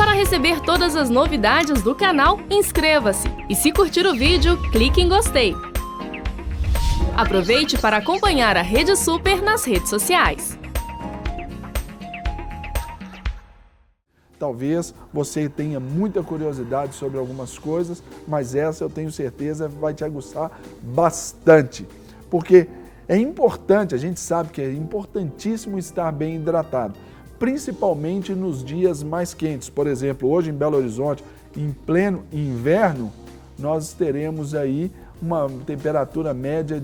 Para receber todas as novidades do canal, inscreva-se e se curtir o vídeo, clique em gostei. Aproveite para acompanhar a Rede Super nas redes sociais. Talvez você tenha muita curiosidade sobre algumas coisas, mas essa eu tenho certeza vai te aguçar bastante. Porque é importante, a gente sabe que é importantíssimo estar bem hidratado, principalmente nos dias mais quentes. Por exemplo, hoje em Belo Horizonte, em pleno inverno, nós teremos aí uma temperatura média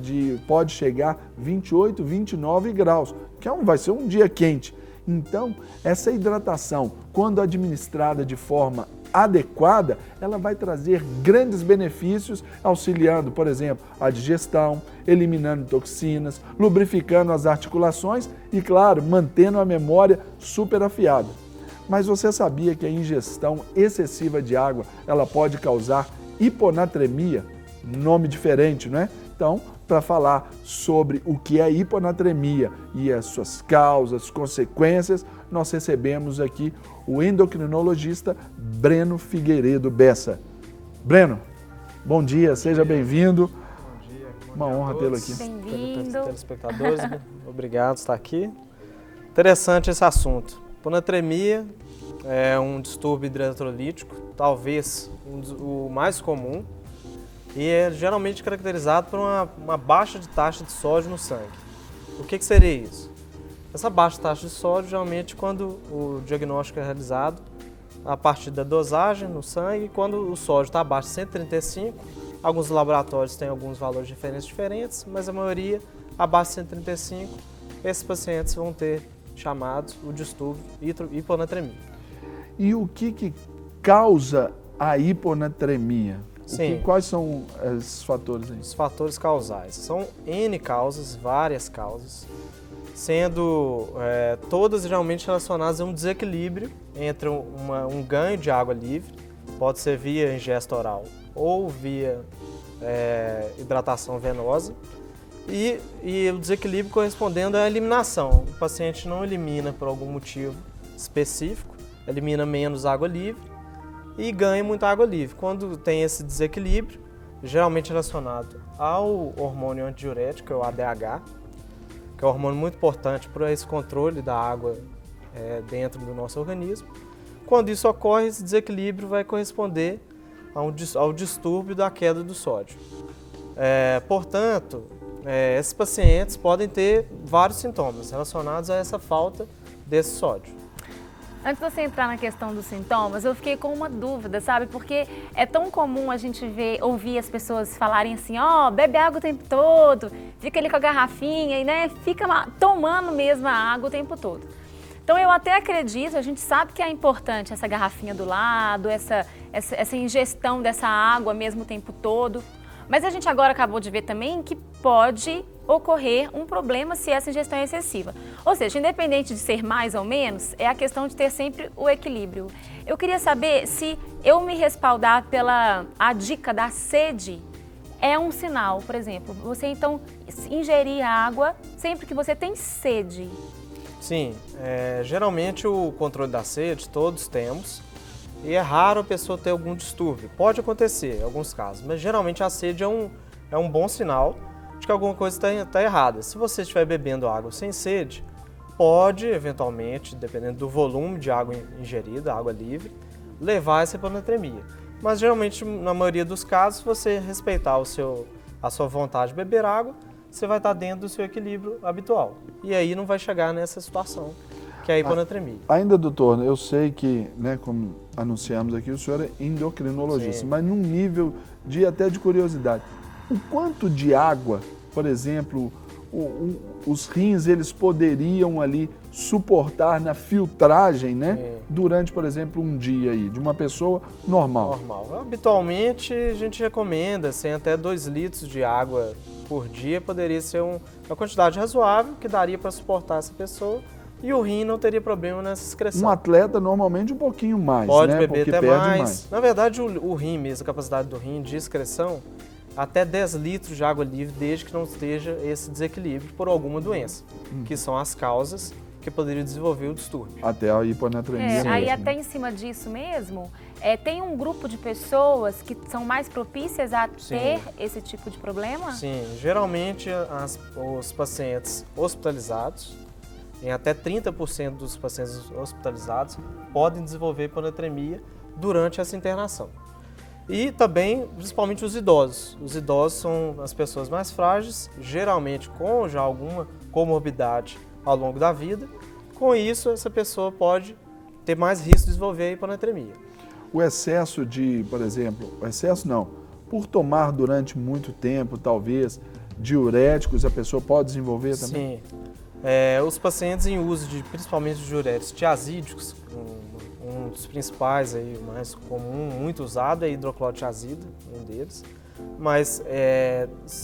pode chegar a 28, 29 graus, que vai ser um dia quente. Então, essa hidratação, quando administrada de forma adequada, ela vai trazer grandes benefícios, auxiliando, por exemplo, a digestão, eliminando toxinas, lubrificando as articulações e, claro, mantendo a memória super afiada. Mas você sabia que a ingestão excessiva de água, ela pode causar hiponatremia? Nome diferente, não é? Então, para falar sobre o que é hiponatremia e as suas causas, consequências, nós recebemos aqui o endocrinologista Breno Figueiredo Bessa. Breno, bom dia, seja bem-vindo. Bom dia. Uma honra tê-lo aqui. Bem-vindo. Telespectadores, obrigado por estar aqui. Interessante esse assunto. Hiponatremia é um distúrbio hidroeletrolítico, talvez o mais comum, e é geralmente caracterizado por uma baixa de taxa de sódio no sangue. O que seria isso? Essa baixa taxa de sódio, geralmente, quando o diagnóstico é realizado a partir da dosagem no sangue, quando o sódio está abaixo de 135, alguns laboratórios têm alguns valores de referência diferentes, mas a maioria abaixo de 135, esses pacientes vão ter chamados o distúrbio hiponatremia. E o que causa a hiponatremia? Sim. Quais são esses fatores aí? Os fatores causais. São N causas, várias causas, sendo todas geralmente relacionadas a um desequilíbrio entre um ganho de água livre, pode ser via ingesta oral ou via hidratação venosa, e o desequilíbrio correspondendo à eliminação. O paciente não elimina por algum motivo específico, elimina menos água livre e ganha muita água livre. Quando tem esse desequilíbrio, geralmente relacionado ao hormônio antidiurético, o ADH, que é um hormônio muito importante para esse controle da água dentro do nosso organismo. Quando isso ocorre, esse desequilíbrio vai corresponder ao distúrbio da queda do sódio. Portanto, esses pacientes podem ter vários sintomas relacionados a essa falta desse sódio. Antes de você entrar na questão dos sintomas, eu fiquei com uma dúvida, sabe? Porque é tão comum a gente ouvir as pessoas falarem assim, bebe água o tempo todo, fica ali com a garrafinha e fica tomando mesmo a água o tempo todo. Então eu até acredito, a gente sabe que é importante essa garrafinha do lado, essa ingestão dessa água mesmo o tempo todo, mas a gente agora acabou de ver também que pode ocorrer um problema se essa ingestão é excessiva. Ou seja, independente de ser mais ou menos, é a questão de ter sempre o equilíbrio. Eu queria saber se eu me respaldar a dica da sede é um sinal, por exemplo, você então ingerir água sempre que você tem sede. Sim, geralmente o controle da sede todos temos e é raro a pessoa ter algum distúrbio. Pode acontecer em alguns casos, mas geralmente a sede é um bom sinal de que alguma coisa está errada. Se você estiver bebendo água sem sede, pode, eventualmente, dependendo do volume de água ingerida, água livre, levar a essa hiponatremia. Mas, geralmente, na maioria dos casos, se você respeitar a sua vontade de beber água, você vai estar dentro do seu equilíbrio habitual. E aí não vai chegar nessa situação, que é a hiponatremia. Ainda, doutor, eu sei que, como anunciamos aqui, o senhor é endocrinologista, Sim. mas num nível até de curiosidade. O quanto de água, por exemplo, os rins eles poderiam ali suportar na filtragem, durante, por exemplo, um dia aí, de uma pessoa normal? Normal. Habitualmente, a gente recomenda, até 2 litros de água por dia, poderia ser uma quantidade razoável que daria para suportar essa pessoa e o rim não teria problema nessa excreção. Um atleta normalmente um pouquinho mais, pode beber porque até perde mais. Na verdade, o rim mesmo, a capacidade do rim de excreção, até 10 litros de água livre, desde que não esteja esse desequilíbrio por alguma doença, que são as causas porque poderia desenvolver o distúrbio. Até a hiponatremia Aí mesmo. até em cima disso mesmo, tem um grupo de pessoas que são mais propícias a ter esse tipo de problema? Sim, geralmente os pacientes hospitalizados, em até 30% dos pacientes hospitalizados, podem desenvolver hiponatremia durante essa internação. E também, principalmente os idosos. Os idosos são as pessoas mais frágeis, geralmente com já alguma comorbidade ao longo da vida. Com isso, essa pessoa pode ter mais risco de desenvolver a hiponatremia. O excesso de, por exemplo, o excesso não, por tomar durante muito tempo, talvez, diuréticos, a pessoa pode desenvolver também? Sim. Os pacientes em uso principalmente de diuréticos tiazídicos, um dos principais, aí, o mais comum, muito usado, é hidroclorotiazida, um deles. Mas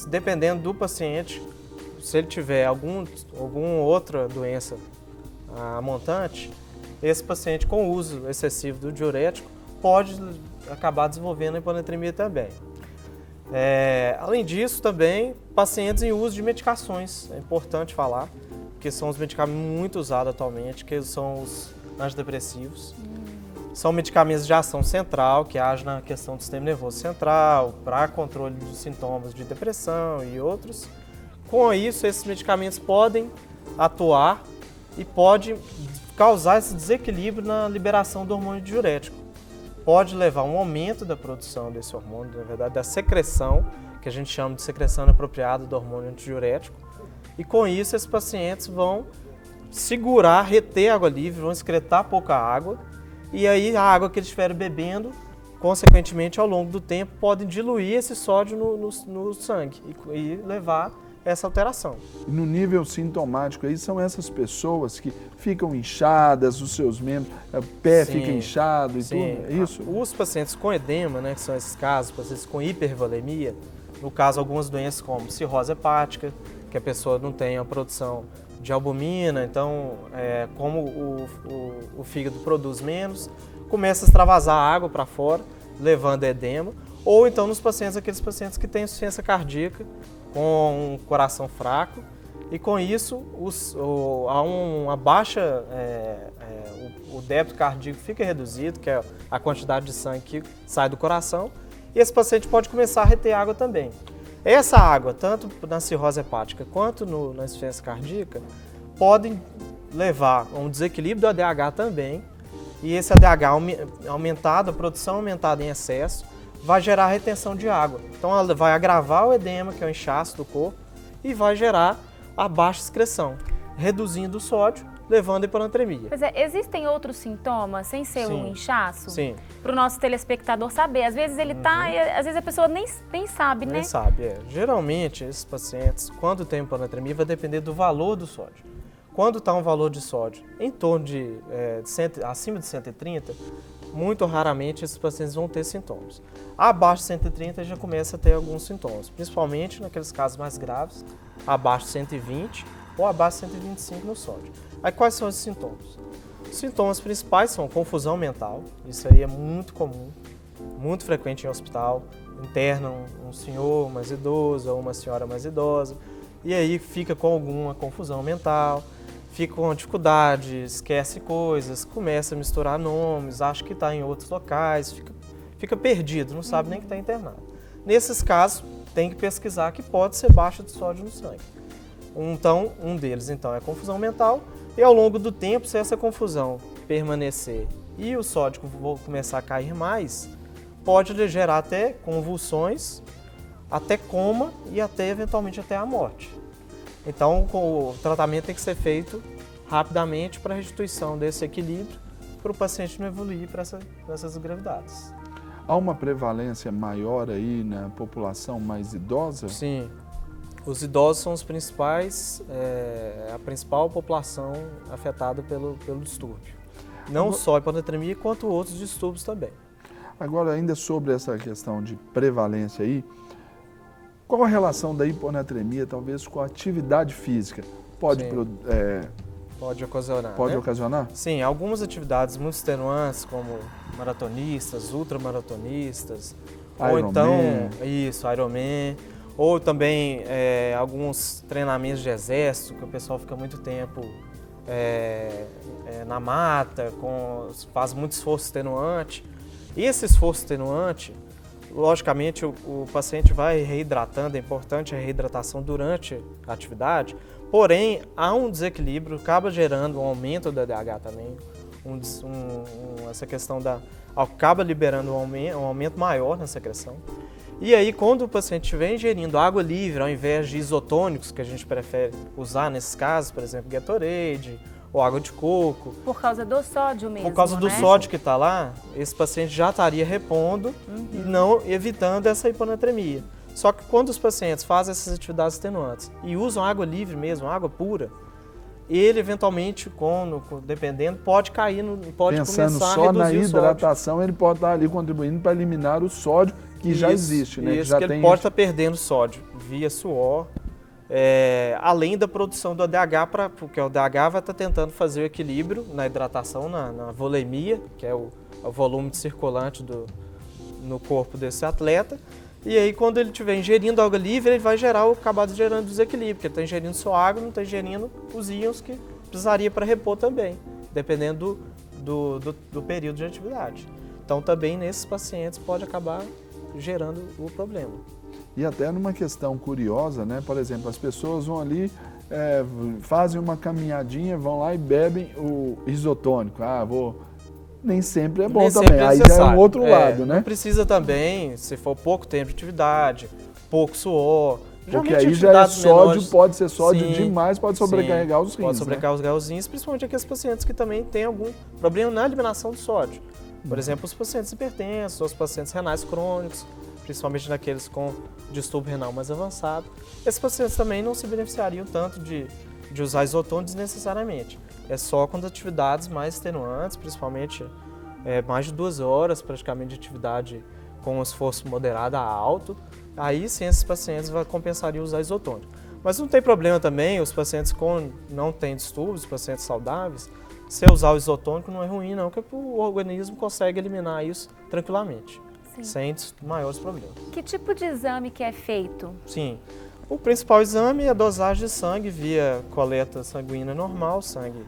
dependendo do paciente, se ele tiver alguma outra doença montante, esse paciente com uso excessivo do diurético pode acabar desenvolvendo a hiponatremia também. Além disso, também, pacientes em uso de medicações, é importante falar, que são os medicamentos muito usados atualmente, que são os antidepressivos. São medicamentos de ação central, que agem na questão do sistema nervoso central, para controle dos sintomas de depressão e outros. Com isso, esses medicamentos podem atuar e pode causar esse desequilíbrio na liberação do hormônio diurético. Pode levar a um aumento da produção desse hormônio, na verdade, da secreção, que a gente chama de secreção inapropriada do hormônio antidiurético. E com isso, esses pacientes vão segurar, reter água livre, vão excretar pouca água. E aí, a água que eles estiverem bebendo, consequentemente, ao longo do tempo, podem diluir esse sódio no sangue e levar essa alteração. E no nível sintomático, aí são essas pessoas que ficam inchadas, os seus membros, o pé fica inchado e tudo, é isso? Os pacientes com edema, né, que são esses casos, pacientes com hipervolemia, no caso, algumas doenças como cirrose hepática, que a pessoa não tem a produção de albumina, então, como o fígado produz menos, começa a extravasar água para fora, levando a edema, ou então aqueles pacientes que têm insuficiência cardíaca, com um coração fraco, e com isso há uma baixa, o débito cardíaco fica reduzido, que é a quantidade de sangue que sai do coração, e esse paciente pode começar a reter água também. Essa água, tanto na cirrose hepática quanto na insuficiência cardíaca, podem levar a um desequilíbrio do ADH também, e esse ADH aumentado, a produção aumentada em excesso, vai gerar retenção de água. Então ela vai agravar o edema, que é o inchaço do corpo, e vai gerar a baixa excreção, reduzindo o sódio, levando a hiponatremia. Pois existem outros sintomas, sem ser um inchaço? Sim. Para o nosso telespectador saber. Às vezes ele tá, e às vezes a pessoa nem sabe, né? Nem sabe, Geralmente, esses pacientes, quando tem hiponatremia, vai depender do valor do sódio. Quando está um valor de sódio em torno de acima de 130, muito raramente esses pacientes vão ter sintomas. Abaixo de 130 já começa a ter alguns sintomas, principalmente naqueles casos mais graves, abaixo de 120 ou abaixo de 125 no sódio. Aí quais são os sintomas? Os sintomas principais são confusão mental, isso aí é muito comum, muito frequente em hospital, internam um senhor mais idoso ou uma senhora mais idosa, e aí fica com alguma confusão mental, fica com dificuldade, esquece coisas, começa a misturar nomes, acha que está em outros locais, fica perdido, não sabe nem que está internado. Nesses casos, tem que pesquisar que pode ser baixa de sódio no sangue. Então, um deles é confusão mental, e ao longo do tempo, se essa confusão permanecer e o sódio começar a cair mais, pode gerar até convulsões, até coma e eventualmente até a morte. Então, o tratamento tem que ser feito rapidamente para a restituição desse equilíbrio, para o paciente não evoluir para essas gravidades. Há uma prevalência maior aí na população mais idosa? Sim. Os idosos são os principais, a principal população afetada pelo distúrbio. Não só a hiponatremia, quanto outros distúrbios também. Agora, ainda sobre essa questão de prevalência aí, qual a relação da hiponatremia, talvez, com a atividade física? Pode ocasionar, Pode né? ocasionar? Sim, algumas atividades muito extenuantes, como maratonistas, ultramaratonistas, ou então, Ironman, ou também alguns treinamentos de exército, que o pessoal fica muito tempo na mata, faz muito esforço extenuante. E esse esforço extenuante, logicamente, o paciente vai reidratando, é importante a reidratação durante a atividade, porém, há um desequilíbrio, acaba gerando um aumento do ADH também, essa questão acaba liberando um aumento maior na secreção. E aí, quando o paciente estiver ingerindo água livre, ao invés de isotônicos, que a gente prefere usar nesses casos, por exemplo, Gatorade ou água de coco. Por causa do sódio mesmo, Por causa do né? sódio que está lá, esse paciente já estaria repondo e não evitando essa hiponatremia. Só que quando os pacientes fazem essas atividades extenuantes e usam água livre mesmo, água pura, ele eventualmente, dependendo, pode cair, pode Pensando começar a só na reduzir o sódio. hidratação, ele pode estar ali contribuindo para eliminar o sódio que já existe, né? Isso, já que ele tem pode estar perdendo sódio via suor, além da produção do ADH, porque o ADH vai estar tentando fazer o equilíbrio na hidratação, na volemia, que é o volume de circulante no corpo desse atleta. E aí, quando ele estiver ingerindo água livre, ele vai acabar gerando desequilíbrio, porque ele está ingerindo só água, não está ingerindo os íons que precisaria para repor também, dependendo do período de atividade. Então, também nesses pacientes pode acabar gerando o problema. E até numa questão curiosa, né? Por exemplo, as pessoas vão ali, fazem uma caminhadinha, vão lá e bebem o isotônico. Nem sempre é bom Nem também, sempre é aí já é necessário. um outro lado, né? Não precisa também, se for pouco tempo de atividade, pouco suor. Porque aí já é sódio, pode ser sódio Sim, demais, pode sobrecarregar os rins, pode sobrecarregar os rins, principalmente aqueles pacientes que também têm algum problema na eliminação do sódio. Por exemplo, os pacientes hipertensos, os pacientes renais crônicos, principalmente naqueles com distúrbio renal mais avançado. Esses pacientes também não se beneficiariam tanto de usar isotônicos desnecessariamente. É só com atividades mais extenuantes, principalmente mais de 2 horas praticamente de atividade com um esforço moderado a alto. Aí sim esses pacientes compensariam usar isotônico. Mas não tem problema também, os pacientes não têm distúrbios, os pacientes saudáveis, se usar o isotônico não é ruim não, porque o organismo consegue eliminar isso tranquilamente, sem maiores problemas. Que tipo de exame que é feito? Sim, o principal exame é a dosagem de sangue via coleta sanguínea normal, sangue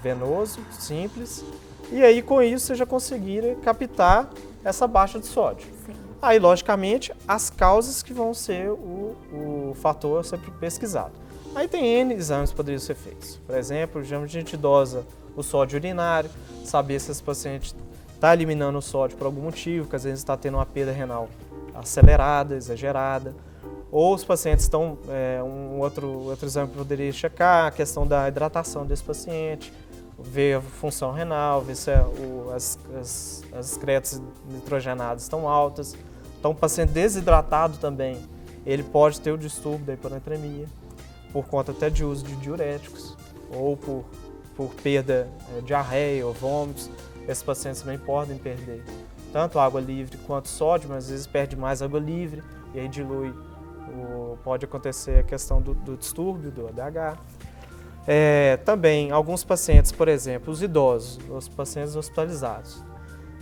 venoso, simples, e aí com isso você já conseguir captar essa baixa de sódio. Sim. Aí, logicamente, as causas que vão ser o fator a ser pesquisado. Aí tem N exames que poderiam ser feitos. Por exemplo, a gente dosa o sódio urinário, saber se esse paciente está eliminando o sódio por algum motivo, que às vezes está tendo uma perda renal acelerada, exagerada. Ou os pacientes estão, outro exame que poderia checar, a questão da hidratação desse paciente, ver a função renal, ver se as excretas nitrogenadas estão altas. Então, o paciente desidratado também, ele pode ter o distúrbio da hiponatremia, por conta até de uso de diuréticos, ou por perda de diarreia ou vômitos. Esses pacientes também podem perder tanto água livre quanto sódio, mas às vezes perde mais água livre e aí dilui. Pode acontecer a questão do distúrbio, do ADH. Também, alguns pacientes, por exemplo, os idosos, os pacientes hospitalizados,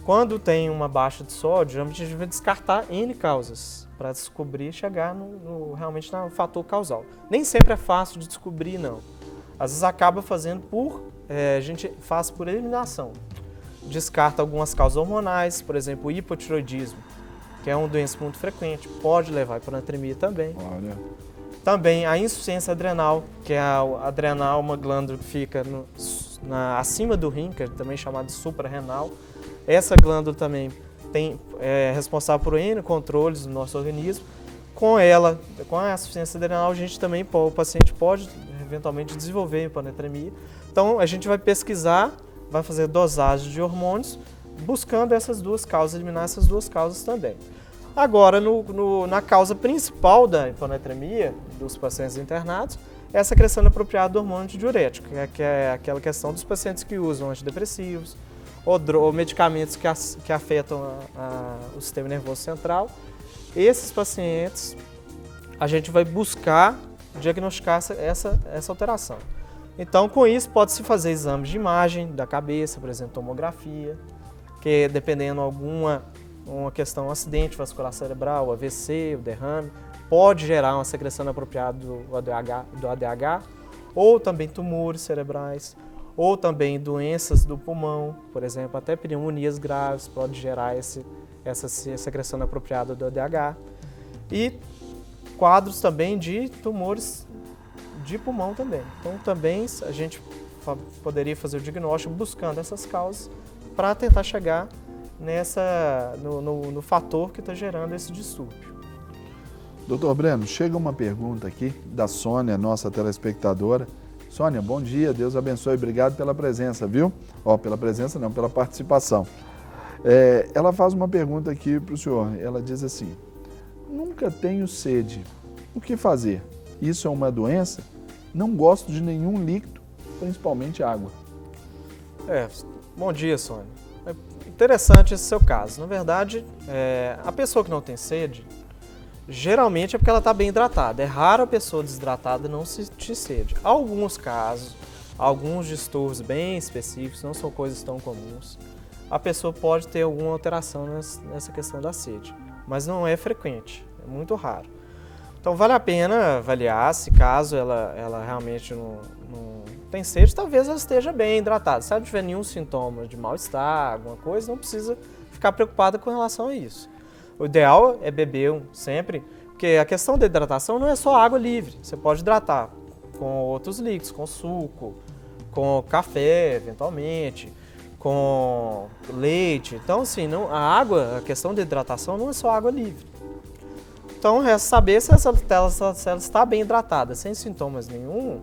quando tem uma baixa de sódio, geralmente a gente vai descartar N causas para descobrir e chegar realmente no fator causal. Nem sempre é fácil de descobrir, não. Às vezes acaba fazendo a gente faz por eliminação. Descarta algumas causas hormonais, por exemplo, o hipotiroidismo, que é uma doença muito frequente, pode levar a hiponatremia também. Olha. Também a insuficiência adrenal, que é a adrenal, uma glândula que fica acima do rim, que é também chamada de suprarrenal. Essa glândula também é responsável por N controles do nosso organismo. Com a insuficiência adrenal, o paciente pode eventualmente desenvolver hiponatremia. Então, a gente vai pesquisar, vai fazer dosagem de hormônios, buscando essas duas causas, eliminar essas duas causas também. Agora, na causa principal da hiponatremia dos pacientes internados, é a secreção inapropriada do hormônio antidiurético, que é aquela questão dos pacientes que usam antidepressivos ou medicamentos que afetam o sistema nervoso central. Esses pacientes, a gente vai buscar diagnosticar essa alteração. Então, com isso, pode-se fazer exames de imagem da cabeça, por exemplo, tomografia, que dependendo uma questão, um acidente vascular cerebral, o AVC, o derrame, pode gerar uma secreção inapropriada do ADH, ou também tumores cerebrais, ou também doenças do pulmão, por exemplo, até pneumonias graves, pode gerar essa secreção inapropriada do ADH. E quadros também de tumores de pulmão também. Então também a gente poderia fazer o diagnóstico buscando essas causas para tentar chegar no fator que está gerando esse distúrbio. Doutor Breno, chega uma pergunta aqui da Sônia, nossa telespectadora. Sônia, bom dia, Deus abençoe, obrigado pela presença, viu? Pela presença não, pela participação. Ela faz uma pergunta aqui para o senhor, ela diz assim: nunca tenho sede, o que fazer? Isso é uma doença? Não gosto de nenhum líquido, principalmente água. Bom dia, Sônia. É interessante esse seu caso. Na verdade, a pessoa que não tem sede, geralmente é porque ela está bem hidratada. É raro a pessoa desidratada não sentir sede. Alguns casos, alguns distúrbios bem específicos, não são coisas tão comuns, a pessoa pode ter alguma alteração nessa questão da sede, mas não é frequente, é muito raro. Então vale a pena avaliar se caso ela realmente não tem sede, talvez ela esteja bem hidratada. Se ela não tiver nenhum sintoma de mal-estar, alguma coisa, não precisa ficar preocupada com relação a isso. O ideal é beber sempre, porque a questão da hidratação não é só água livre. Você pode hidratar com outros líquidos, com suco, com café, eventualmente, com leite. Então, assim, a questão da hidratação não é só água livre. Então, resta saber se ela está bem hidratada, sem sintomas nenhum.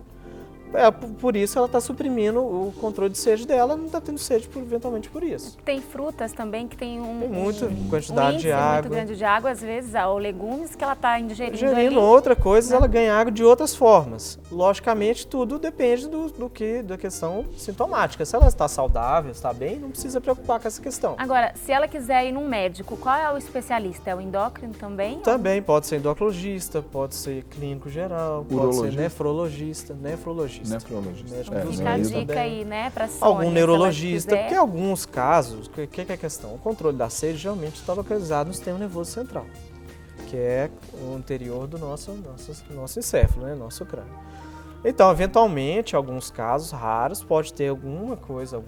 Por isso ela está suprimindo o controle de sede dela, não está tendo sede eventualmente por isso. Tem frutas também que tem muita quantidade de água. Muito grande de água, às vezes, ou legumes que ela está ingerindo ali. Outra coisa, ela ganha água de outras formas. Logicamente, tudo depende da questão sintomática. Se ela está saudável, está bem, não precisa preocupar com essa questão. Agora, se ela quiser ir num médico, qual é o especialista? É o endócrino também? Também pode ser endocrinologista, pode ser clínico geral, pode ser nefrologista. Fica a dica aí, né, para Sônia. Algum neurologista, porque em alguns casos, o que é a questão? O controle da sede geralmente está localizado no sistema nervoso central, que é o anterior do nosso encéfalo, né, nosso crânio. Então, eventualmente, em alguns casos raros, pode ter alguma coisa,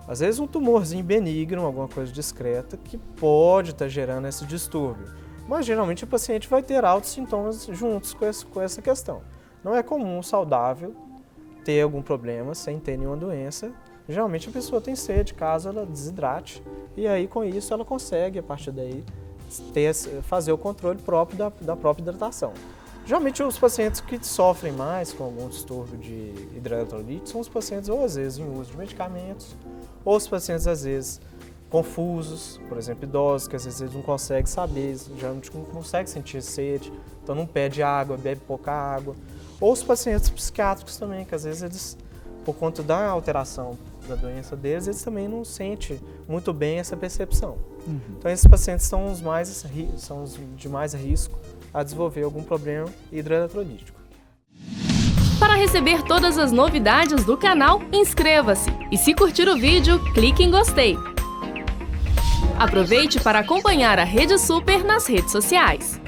às vezes um tumorzinho benigno, alguma coisa discreta, que pode estar gerando esse distúrbio. Mas geralmente o paciente vai ter altos sintomas juntos com essa questão. Não é comum, saudável, ter algum problema sem ter nenhuma doença. Geralmente a pessoa tem sede, caso ela desidrate, e aí com isso ela consegue, a partir daí, fazer o controle próprio da própria hidratação. Geralmente os pacientes que sofrem mais com algum distúrbio de hidroeletrolite são os pacientes ou às vezes em uso de medicamentos, ou os pacientes às vezes confusos, por exemplo, idosos, que às vezes eles não conseguem saber, geralmente não conseguem sentir sede, então não pede água, bebe pouca água. Ou os pacientes psiquiátricos também, que às vezes eles, por conta da alteração da doença deles, eles também não sentem muito bem essa percepção. Então esses pacientes são os de mais risco a desenvolver algum problema hidroeletrolítico. Para receber todas as novidades do canal, inscreva-se e se curtir o vídeo, clique em gostei. Aproveite para acompanhar a Rede Super nas redes sociais.